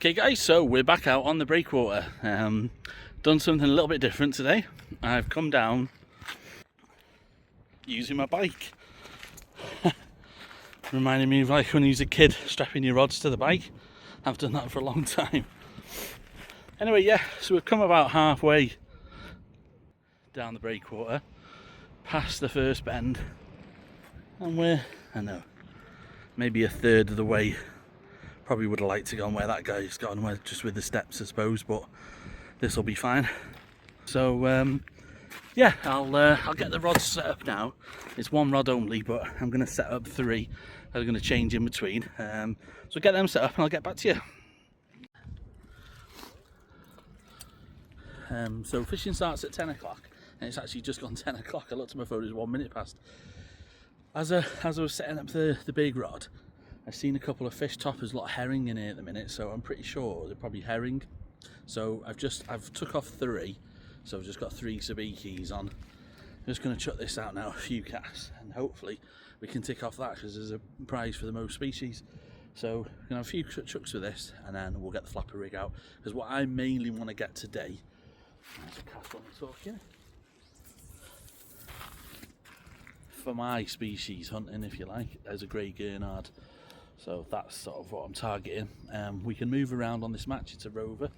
Okay guys, so we're back out on the breakwater. Done something a little bit different today. I've come down using my bike. Reminding me of like when you was a kid strapping your rods to the bike. I've done that for a long time. Anyway, yeah, so we've come about halfway down the breakwater, past the first bend, and we're, I know, maybe a third of the way. Probably would have liked to go on where that guy's gone, where just with the steps I suppose, but this will be fine. So yeah, I'll get the rods set up now. It's one rod only, but I'm going to set up three. I'm going to change in between. So get them set up and I'll get back to you. So fishing starts at 10 o'clock and it's actually just gone 10 o'clock. I looked at my phone, it was 1 minute past. As I was setting up the big rod, I've seen a couple of fish toppers, a lot of herring in here at the minute, so I'm pretty sure they're probably herring. So I've took off three, so I've just got 3 sabikis on. I'm just going to chuck this out now, a few casts, and hopefully we can tick off that because there's a prize for the most species. So we're going to have a few chucks with this, and then we'll get the flapper rig out. Because what I mainly want to get today, there's a cast on the talking, for my species hunting, if you like, there's a grey gurnard. So that's sort of what I'm targeting. We can move around on this match, it's a rover,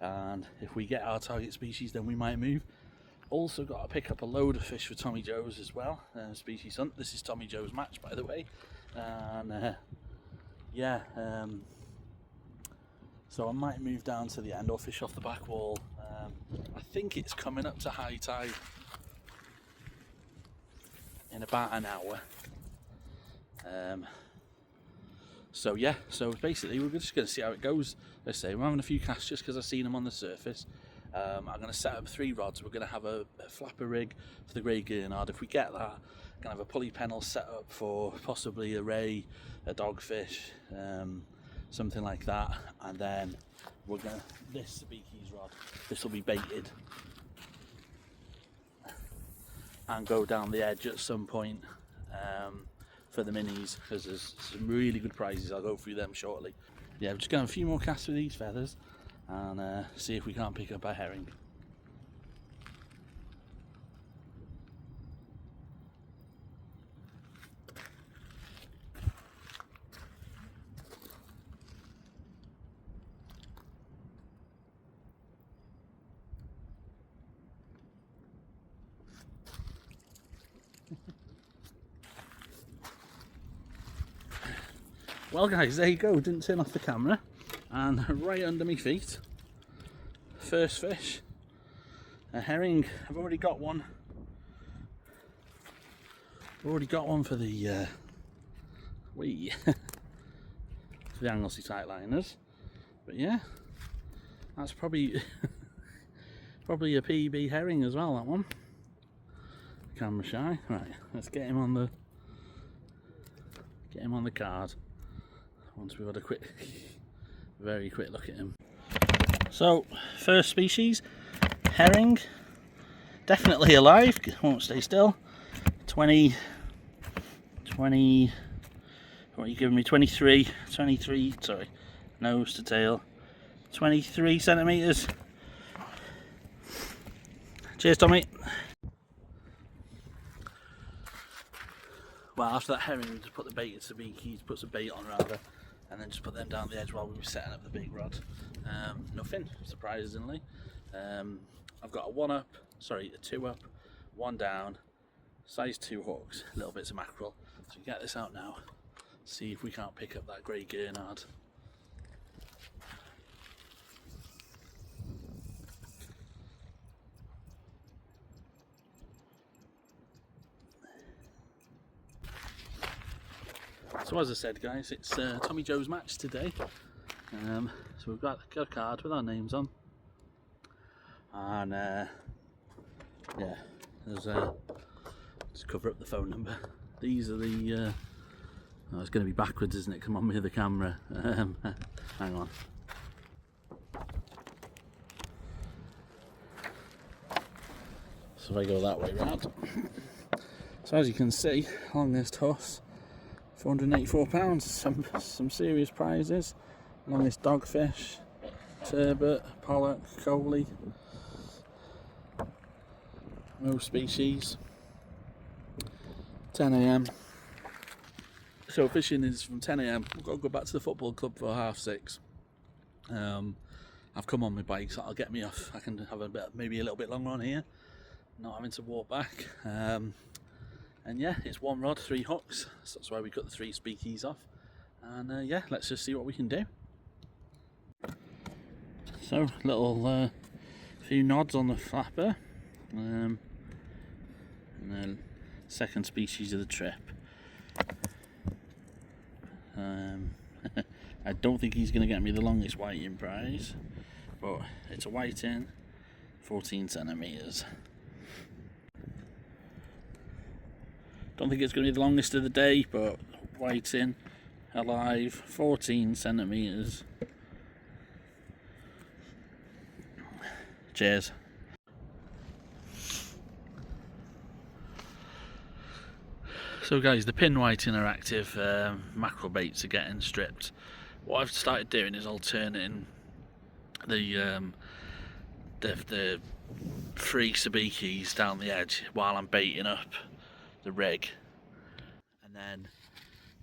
and if we get our target species then we might move. Also got to pick up a load of fish for Tommy Joe's as well, species hunt. This is Tommy Joe's match, by the way, and yeah, so I might move down to the end or fish off the back wall. I think it's coming up to high tide in about an hour. So yeah, so basically we're just going to see how it goes. Let's say we're having a few casts just because I've seen them on the surface. I'm going to set up 3 rods. We're going to have a flapper rig for the grey gurnard. If we get that, I'm going to have a pulley pennel set up for possibly a ray, a dogfish, something like that. And then we're going to, this sabiki's rod, this will be baited and go down the edge at some point. For the minis, because there's some really good prizes. I'll go through them shortly. Yeah, we're just going to have a few more casts with these feathers and see if we can't pick up a herring. Well guys, there you go, didn't turn off the camera, and right under my feet, first fish, a herring. I've already got one for the for the Anglesey tight liners, but yeah, that's probably probably a PB herring as well, that one. Camera shy. Right, let's get him on the card once we've had a quick, very quick look at him. So first species, herring, definitely alive, won't stay still. 20, what are you giving me, 23, sorry, nose to tail, 23 centimetres. Cheers Tommy. Well, after that herring, we just put the bait into the sabikis, put some bait on rather, and then just put them down the edge while we were setting up the big rod. Nothing, surprisingly. I've got a 2 up, 1 down, size 2 hooks, little bits of mackerel. So we get this out now, see if we can't pick up that grey gurnard. So as I said guys, it's Tommy Joe's match today. So we've got a card with our names on, and yeah, there's just cover up the phone number. These are the oh, it's going to be backwards, isn't it? Come on with the camera. Hang on. So if I go that way round. So as you can see, along this toss, £484, some serious prizes. longest dogfish, turbot, pollock, coley, most species. 10 AM. So fishing is from 10 AM. We've got to go back to the football club for 6:30. I've come on my bike, so that'll get me off. I can have a bit, maybe a little bit longer on here, not having to walk back. And yeah, it's one rod, 3 hooks. So that's why we cut the 3 speakies off. And yeah, let's just see what we can do. So, little few nods on the flapper. And then second species of the trip. I don't think he's going to get me the longest whiting prize, but it's a whiting, 14 centimetres. Don't think it's going to be the longest of the day, but whiting, alive, 14 centimetres. Cheers. So guys, the pin whiting are active, mackerel baits are getting stripped. What I've started doing is alternating the free sabikis down the edge while I'm baiting up the rig. And then,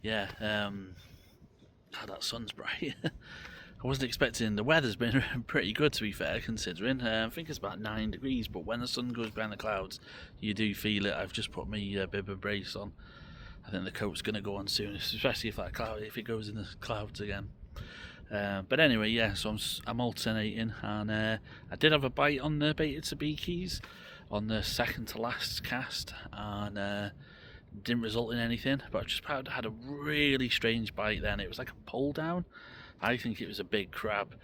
yeah, that sun's bright. I wasn't expecting, the weather's been pretty good to be fair, considering. I think it's about 9 degrees, but when the sun goes behind the clouds, you do feel it. I've just put my bib and brace on. I think the coat's going to go on soon, especially if if it goes in the clouds again. But anyway, yeah, so I'm alternating, and I did have a bite on the baited sabikis on the second to last cast, and didn't result in anything, but I just had a really strange bite then. It was like a pull down. I think it was a big crab,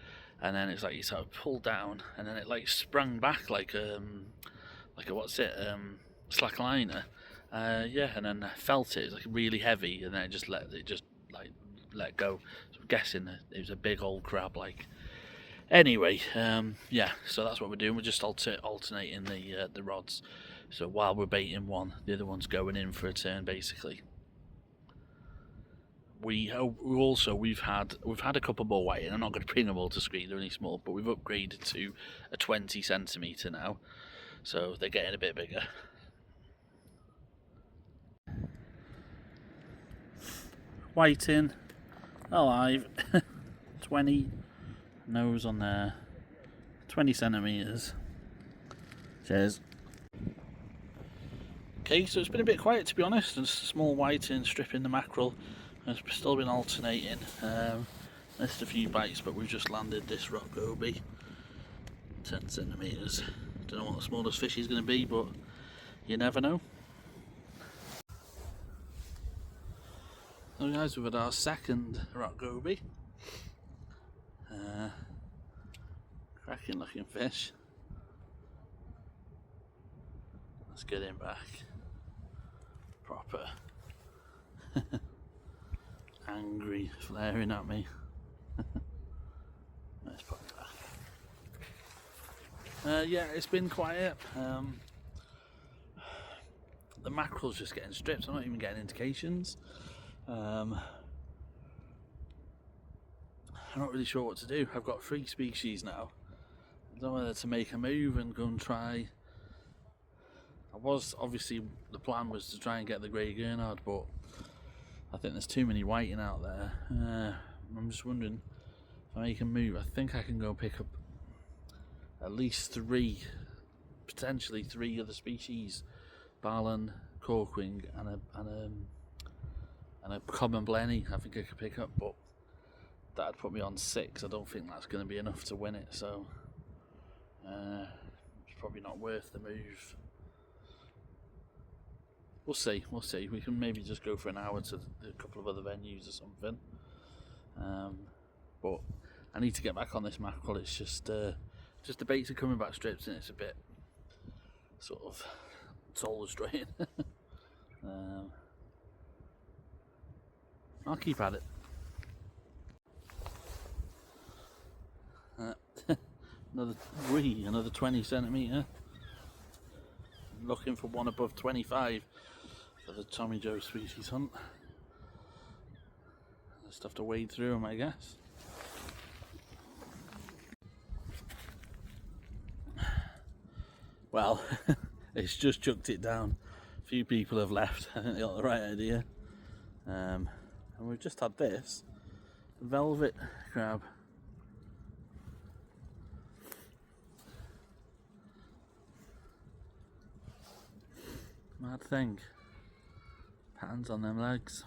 and then it's like you sort of pulled down, and then it like sprung back like a slack liner. Yeah, and then I felt it was like really heavy, and then it just let go. So I'm guessing it was a big old crab. Like, anyway, yeah. So that's what we're doing. We're just alternating the rods. So while we're baiting one, the other one's going in for a turn, basically. We've had a couple more whiting. I'm not going to bring them all to screen, they're only small, but we've upgraded to a 20 centimetre now, so they're getting a bit bigger. Whiting, alive, 20, nose on there, 20 centimetres. Cheers. Okay, so it's been a bit quiet to be honest, and small whiting stripping the mackerel. I've still been alternating. Missed a few bites, but we've just landed this rock goby, 10 centimetres. Don't know what the smallest fish is going to be, but you never know. So guys, we've had our second rock goby. Cracking looking fish. Let's get him back. Proper. Angry, flaring at me. Let's put it back. Yeah, it's been quiet. The mackerel's just getting stripped. I'm not even getting indications. I'm not really sure what to do. I've got 3 species now. I don't know whether to make a move and go and try. Obviously the plan was to try and get the grey gurnard, but I think there's too many whiting out there. I'm just wondering if I make a move. I think I can go pick up at least 3, potentially 3 other species: Barlin, Corkwing, and a common blenny. I think I could pick up, but that'd put me on 6. I don't think that's going to be enough to win it, so it's probably not worth the move. We'll see. We can maybe just go for an hour to a couple of other venues or something. But I need to get back on this mackerel. It's just the baits are coming back stripped, and it's a bit sort of soul destroying. I'll keep at it. Another 20 centimetre. Looking for one above 25 for the Tommy Joe species hunt. Just have to wade through them, I guess. Well, it's just chucked it down. A few people have left. I think they got the right idea. And we've just had this velvet crab. Mad thing. Patterns on them legs.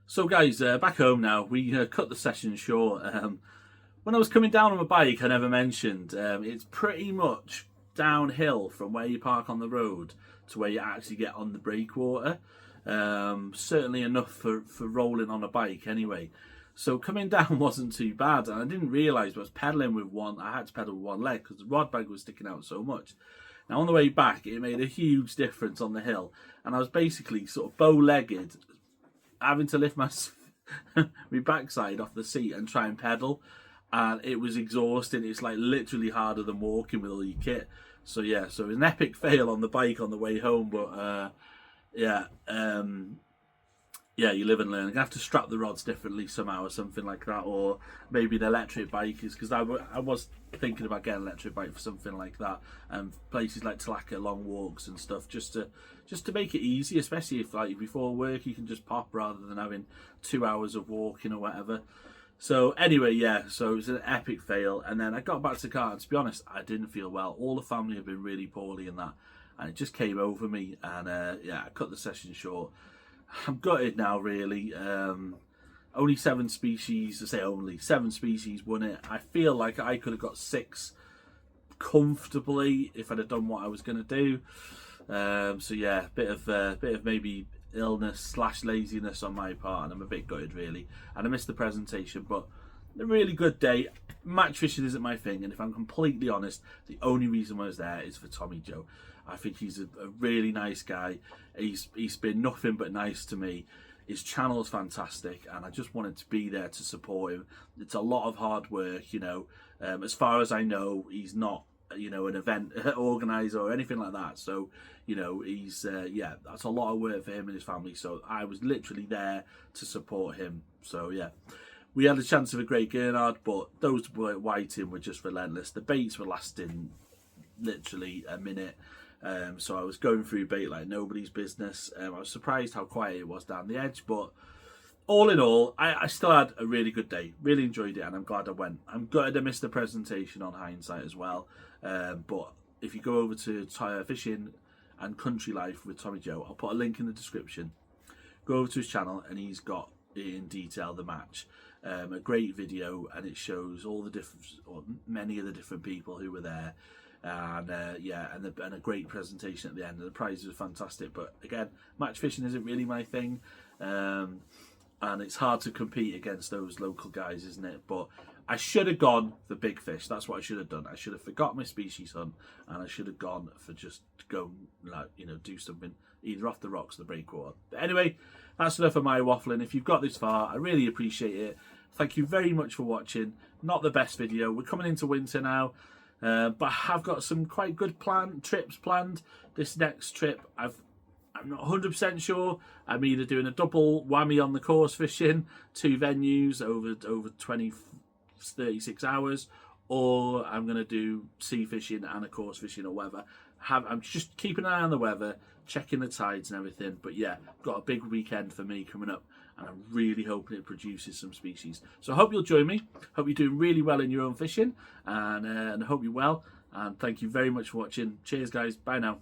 So guys, back home now. We cut the session short. When I was coming down on my bike, I never mentioned, it's pretty much downhill from where you park on the road to where you actually get on the breakwater. Certainly enough for rolling on a bike anyway. So coming down wasn't too bad, and I didn't realise I was pedalling with one. I had to pedal with one leg because the rod bag was sticking out so much. Now on the way back, it made a huge difference on the hill, and I was basically sort of bow-legged, having to lift my backside off the seat and try and pedal, and it was exhausting. It's like literally harder than walking with all your kit. So yeah, so it was an epic fail on the bike on the way home, but yeah, you live and learn. I'm gonna have to strap the rods differently somehow or something like that, or maybe an electric bike is, because I was thinking about getting an electric bike for something like that, and places like Tlaka, long walks and stuff, just to make it easy, especially if like before work you can just pop rather than having 2 hours of walking or whatever. So anyway, yeah, so it was an epic fail, and then I got back to the car, and to be honest, I didn't feel well. All the family have been really poorly in that, and it just came over me, and yeah, I cut the session short. I'm gutted now, really. Only 7 species, I say only 7 species won it. I feel like I could have got 6 comfortably if I'd have done what I was going to do. So yeah, bit of maybe illness / laziness on my part, and I'm a bit gutted really. And I missed the presentation, but a really good day. Match fishing isn't my thing, and if I'm completely honest, the only reason I was there is for Tommy Joe. I think he's a really nice guy. He's been nothing but nice to me. His channel is fantastic, and I just wanted to be there to support him. It's a lot of hard work, you know. As far as I know, he's not, you know, an event organizer or anything like that. So, you know, he's yeah, that's a lot of work for him and his family. So I was literally there to support him. So yeah, we had a chance of a great Gurnard, but those whiting were just relentless. The baits were lasting literally a minute. So I was going through bait like nobody's business. I was surprised how quiet it was down the edge, but all in all, I still had a really good day. Really enjoyed it, and I'm glad I went. I'm gutted I missed the presentation on hindsight as well. But if you go over to Fishing and Country Life with Tommy Joe, I'll put a link in the description. Go over to his channel, and he's got in detail the match. A great video, and it shows all the different, or many of the different people who were there. And yeah, and a great presentation at the end, and the prizes are fantastic. But again, match fishing isn't really my thing, and it's hard to compete against those local guys, isn't it? But I should have gone for big fish. That's what I should have done. I should have forgot my species hunt, and I should have gone for just to go, like, you know, do something either off the rocks or the breakwater. But anyway, that's enough of my waffling. If you've got this far, I really appreciate it. Thank you very much for watching. Not the best video. We're coming into winter now. But I have got some quite good trips planned. This next trip, I'm not 100% sure. I'm either doing a double whammy on the course fishing, 2 venues over 36 hours, or I'm going to do sea fishing and a course fishing or whatever. I'm just keeping an eye on the weather, checking the tides and everything. But yeah, got a big weekend for me coming up, and I'm really hoping it produces some species. So I hope you'll join me. Hope you're doing really well in your own fishing, and I hope you're well. And thank you very much for watching. Cheers, guys. Bye now.